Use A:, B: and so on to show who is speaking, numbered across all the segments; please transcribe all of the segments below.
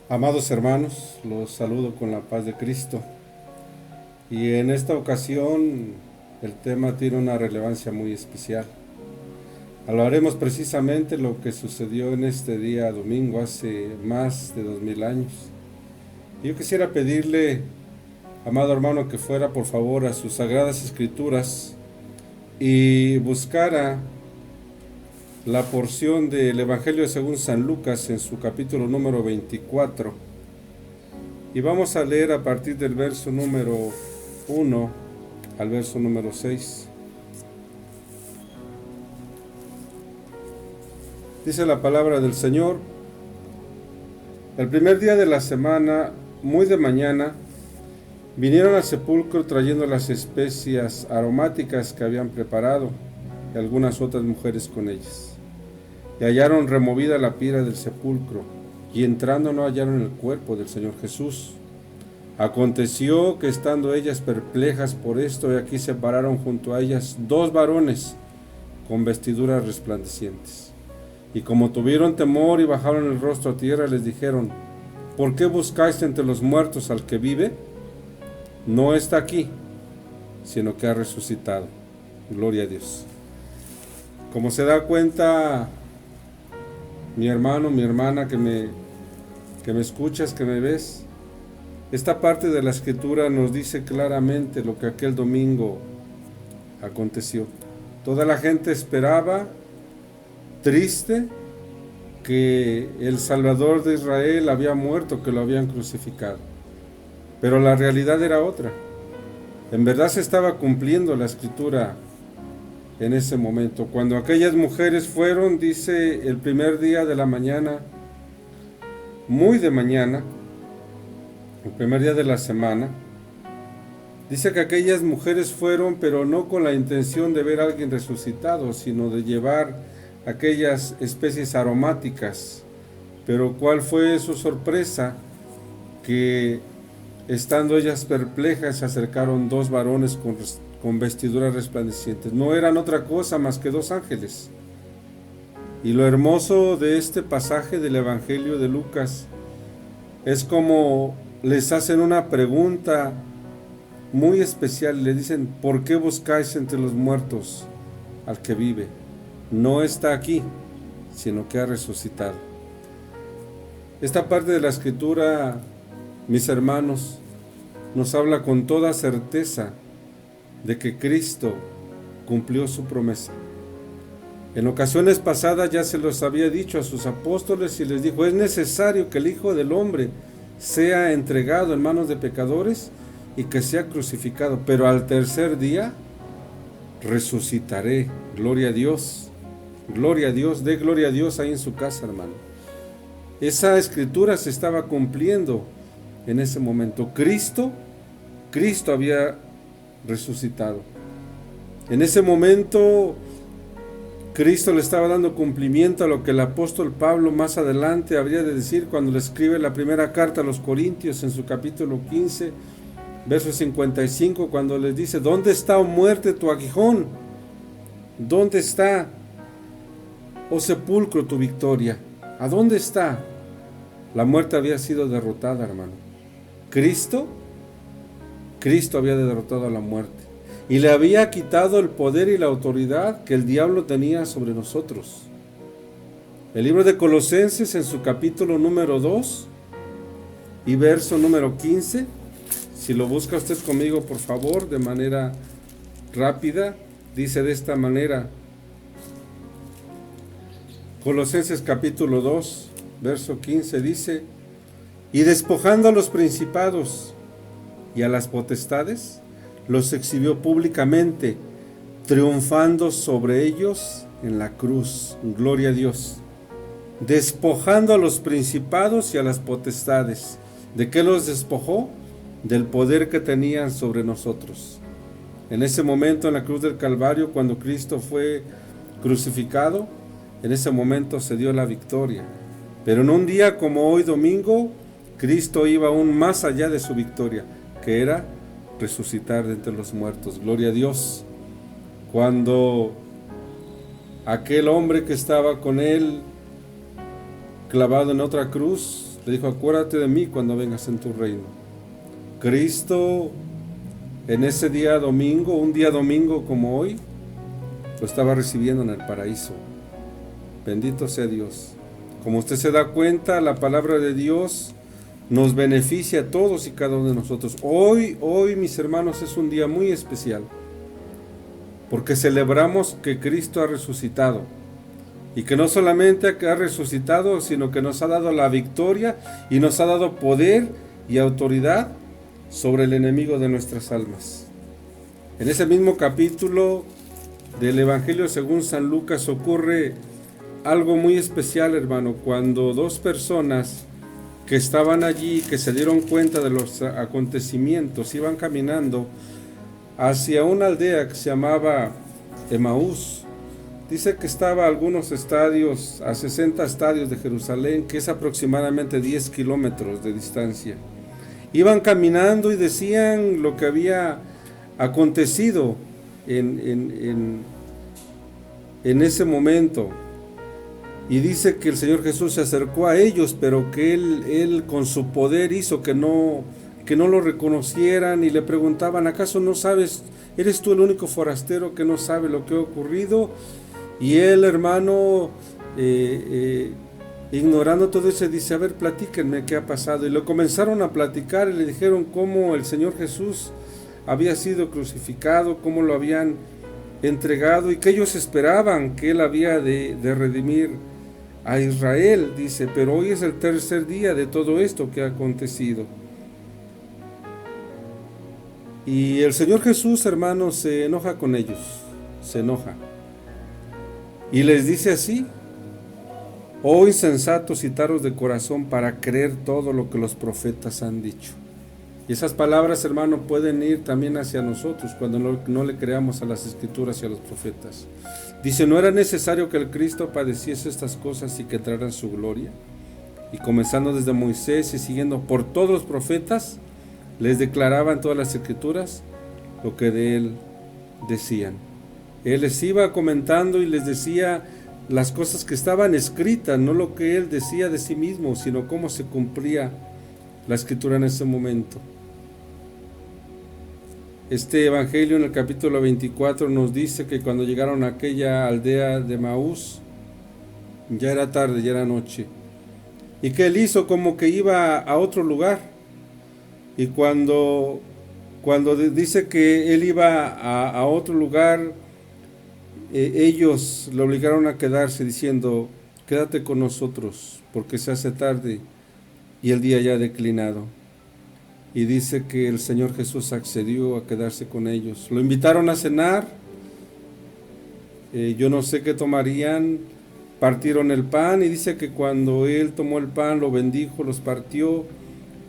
A: Amados hermanos, los saludo con la paz de Cristo. Y en esta ocasión el tema tiene una relevancia muy especial. Hablaremos precisamente lo que sucedió en este día domingo hace más de 2000 años. Y yo quisiera pedirle, amado hermano, que fuera por favor a sus sagradas escrituras y buscara la porción del Evangelio según San Lucas en su capítulo número 24. Y vamos a leer a partir del verso número 1 al verso número 6. Dice la palabra del Señor: el primer día de la semana, muy de mañana, vinieron al sepulcro trayendo las especias aromáticas que habían preparado, y algunas otras mujeres con ellas. Y hallaron removida la piedra del sepulcro, y entrando no hallaron el cuerpo del Señor Jesús. Aconteció que estando ellas perplejas por esto, y aquí se pararon junto a ellas dos varones con vestiduras resplandecientes. Y como tuvieron temor y bajaron el rostro a tierra, les dijeron: ¿por qué buscáis entre los muertos al que vive? No está aquí, sino que ha resucitado. Gloria a Dios. Como se da cuenta mi hermano, mi hermana, que me escuchas, que me ves, esta parte de la escritura nos dice claramente lo que aquel domingo aconteció. Toda la gente esperaba, triste, que el Salvador de Israel había muerto, que lo habían crucificado. Pero la realidad era otra. En verdad se estaba cumpliendo la escritura en ese momento. Cuando aquellas mujeres fueron, dice, el primer día de la mañana, muy de mañana, el primer día de la semana, dice que aquellas mujeres fueron, pero no con la intención de ver a alguien resucitado, sino de llevar aquellas especies aromáticas. Pero ¿cuál fue su sorpresa? Que estando ellas perplejas se acercaron dos varones con vestiduras resplandecientes. No eran otra cosa más que dos ángeles. Y lo hermoso de este pasaje del Evangelio de Lucas es como les hacen una pregunta muy especial. Le dicen: ¿por qué buscáis entre los muertos al que vive? No está aquí, sino que ha resucitado. Esta parte de la escritura, mis hermanos, nos habla con toda certeza de que Cristo cumplió su promesa. En ocasiones pasadas ya se los había dicho a sus apóstoles y les dijo: es necesario que el Hijo del Hombre sea entregado en manos de pecadores y que sea crucificado, pero al tercer día resucitaré. Gloria a Dios, gloria a Dios, dé gloria a Dios ahí en su casa, hermano. Esa escritura se estaba cumpliendo en ese momento. Cristo había resucitado. En ese momento Cristo le estaba dando cumplimiento a lo que el apóstol Pablo más adelante habría de decir cuando le escribe la primera carta a los Corintios en su capítulo 15, verso 55, cuando les dice: ¿dónde está, oh muerte, tu aguijón? ¿Dónde está, oh sepulcro, tu victoria? ¿A dónde está? La muerte había sido derrotada, hermano. Cristo había derrotado a la muerte y le había quitado el poder y la autoridad que el diablo tenía sobre nosotros. El libro de Colosenses en su capítulo número 2 y verso número 15, si lo busca usted conmigo por favor de manera rápida, dice de esta manera: Colosenses capítulo 2 verso 15 dice: y despojando a los principados y a las potestades, los exhibió públicamente, triunfando sobre ellos en la cruz. Gloria a Dios. Despojando a los principados y a las potestades. ¿De qué los despojó? Del poder que tenían sobre nosotros. En ese momento, en la cruz del Calvario, cuando Cristo fue crucificado, en ese momento se dio la victoria. Pero en un día como hoy, domingo, Cristo iba aún más allá de su victoria, que era resucitar de entre los muertos. Gloria a Dios. Cuando aquel hombre que estaba con él clavado en otra cruz Le dijo, acuérdate de mí cuando vengas en tu reino. Cristo, en ese día domingo, un día domingo como hoy, lo estaba recibiendo en el paraíso. Bendito sea Dios. Como usted se da cuenta, la palabra de Dios nos beneficia a todos y cada uno de nosotros. Hoy, mis hermanos, es un día muy especial, porque celebramos que Cristo ha resucitado, y que no solamente ha resucitado, sino que nos ha dado la victoria y nos ha dado poder y autoridad sobre el enemigo de nuestras almas. En ese mismo capítulo del Evangelio según San Lucas ocurre algo muy especial, hermano, cuando dos personas que estaban allí, que se dieron cuenta de los acontecimientos, iban caminando hacia una aldea que se llamaba Emaús. Dice que estaba a algunos estadios, a 60 estadios de Jerusalén, que es aproximadamente 10 kilómetros de distancia. Iban caminando y decían lo que había acontecido en ese momento. Y dice que el Señor Jesús se acercó a ellos, pero que Él con su poder hizo que no lo reconocieran, y le preguntaban, ¿acaso no sabes? ¿Eres tú el único forastero que no sabe lo que ha ocurrido? Y él, hermano, ignorando todo eso, dice, a ver, platíquenme qué ha pasado. Y lo comenzaron a platicar y le dijeron cómo el Señor Jesús había sido crucificado, cómo lo habían entregado, y que ellos esperaban que Él había de redimir a Israel. Dice, pero hoy es el tercer día de todo esto que ha acontecido. Y el Señor Jesús, hermanos, se enoja con ellos, se enoja. Y les dice así, oh insensatos y taros de corazón para creer todo lo que los profetas han dicho. Y esas palabras, hermano, pueden ir también hacia nosotros cuando no le creamos a las Escrituras y a los profetas. Dice, ¿no era necesario que el Cristo padeciese estas cosas y que entrara en su gloria? Y comenzando desde Moisés y siguiendo por todos los profetas, les declaraban todas las Escrituras lo que de Él decían. Él les iba comentando y les decía las cosas que estaban escritas, no lo que Él decía de sí mismo, sino cómo se cumplía la Escritura en ese momento. Este Evangelio en el capítulo 24 nos dice que cuando llegaron a aquella aldea de Emaús, ya era tarde, ya era noche, y que Él hizo como que iba a otro lugar, y cuando dice que Él iba a otro lugar, ellos lo obligaron a quedarse diciendo, quédate con nosotros, porque se hace tarde y el día ya ha declinado. Y dice que el Señor Jesús accedió a quedarse con ellos. Lo invitaron a cenar, yo no sé qué tomarían, partieron el pan, y dice que cuando Él tomó el pan, lo bendijo, los partió,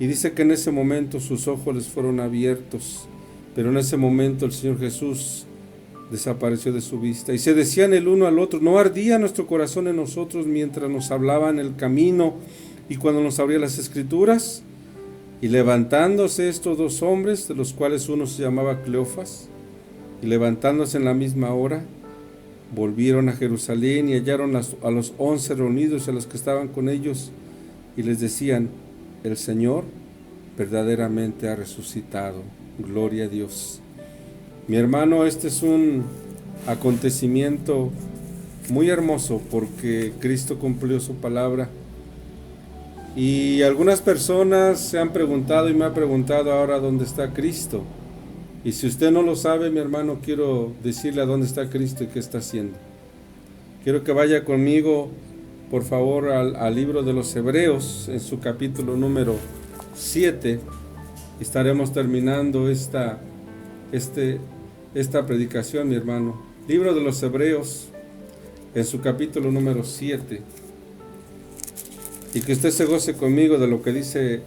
A: y dice que en ese momento sus ojos les fueron abiertos, pero en ese momento el Señor Jesús desapareció de su vista. Y se decían el uno al otro, ¿no ardía nuestro corazón en nosotros mientras nos hablaba en el camino y cuando nos abría las Escrituras? Y levantándose estos dos hombres, de los cuales uno se llamaba Cleofas, y levantándose en la misma hora, volvieron a Jerusalén y hallaron a los 11 reunidos, a los que estaban con ellos, y les decían, el Señor verdaderamente ha resucitado, gloria a Dios. Mi hermano, este es un acontecimiento muy hermoso porque Cristo cumplió su palabra. Y algunas personas se han preguntado y me han preguntado ahora dónde está Cristo. Y si usted no lo sabe, mi hermano, quiero decirle a dónde está Cristo y qué está haciendo. Quiero que vaya conmigo, por favor, al libro de los Hebreos, en su capítulo número 7. Estaremos terminando esta predicación, mi hermano. Libro de los Hebreos, en su capítulo número 7. Y que usted se goce conmigo de lo que dice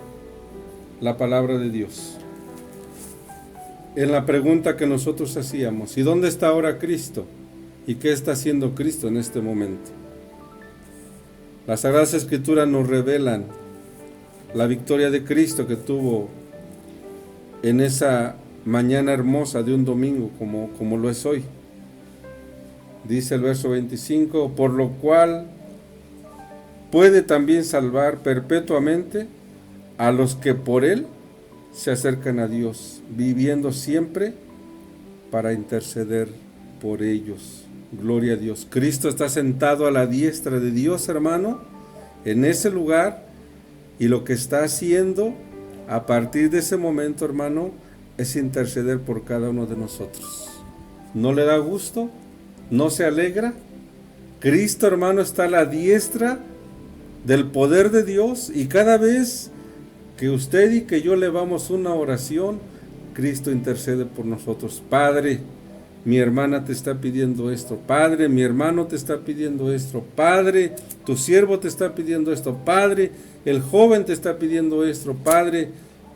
A: la palabra de Dios. En la pregunta que nosotros hacíamos, ¿y dónde está ahora Cristo? ¿Y qué está haciendo Cristo en este momento? Las Sagradas Escrituras nos revelan la victoria de Cristo que tuvo en esa mañana hermosa de un domingo como lo es hoy. Dice el verso 25, por lo cual puede también salvar perpetuamente a los que por Él se acercan a Dios, viviendo siempre para interceder por ellos. Gloria a Dios. Cristo está sentado a la diestra de Dios, hermano, en ese lugar, y lo que está haciendo a partir de ese momento, hermano, es interceder por cada uno de nosotros. ¿No le da gusto? ¿No se alegra? Cristo, hermano, está a la diestra del poder de Dios, y cada vez que usted y que yo elevamos una oración, Cristo intercede por nosotros. Padre, mi hermana te está pidiendo esto. Padre, mi hermano te está pidiendo esto. Padre, tu siervo te está pidiendo esto. Padre, el joven te está pidiendo esto. Padre,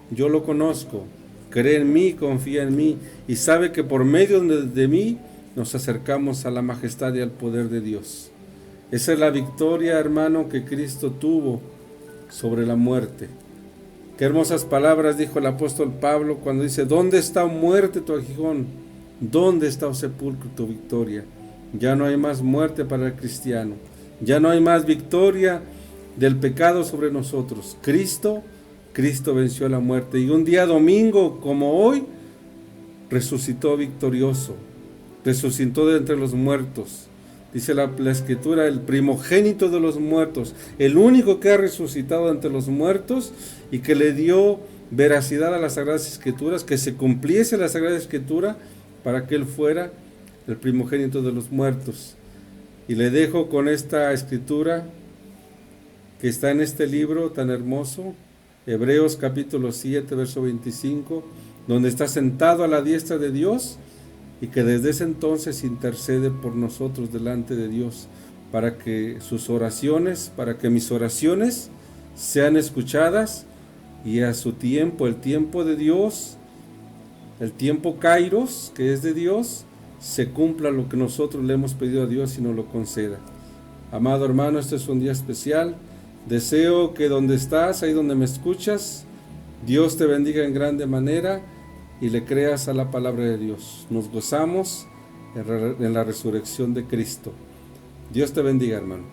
A: yo lo conozco. Cree en mí, confía en mí y sabe que por medio de mí nos acercamos a la majestad y al poder de Dios. Esa es la victoria, hermano, que Cristo tuvo sobre la muerte. Qué hermosas palabras dijo el apóstol Pablo cuando dice: ¿dónde está, muerte, tu aguijón? ¿Dónde está, oh sepulcro, tu victoria? Ya no hay más muerte para el cristiano. Ya no hay más victoria del pecado sobre nosotros. Cristo venció la muerte. Y un día domingo como hoy, resucitó victorioso. Resucitó de entre los muertos. Dice la Escritura, el primogénito de los muertos, el único que ha resucitado entre los muertos y que le dio veracidad a las Sagradas Escrituras, que se cumpliese la Sagrada Escritura para que él fuera el primogénito de los muertos. Y le dejo con esta escritura que está en este libro tan hermoso, Hebreos capítulo 7, verso 25, donde está sentado a la diestra de Dios y que desde ese entonces intercede por nosotros delante de Dios para que sus oraciones, para que mis oraciones sean escuchadas y a su tiempo, el tiempo de Dios, el tiempo Kairos, que es de Dios, se cumpla lo que nosotros le hemos pedido a Dios y nos lo conceda. Amado hermano, este es un día especial. Deseo que donde estás, ahí donde me escuchas, Dios te bendiga en grande manera y le creas a la palabra de Dios. Nos gozamos en la resurrección de Cristo. Dios te bendiga, hermano.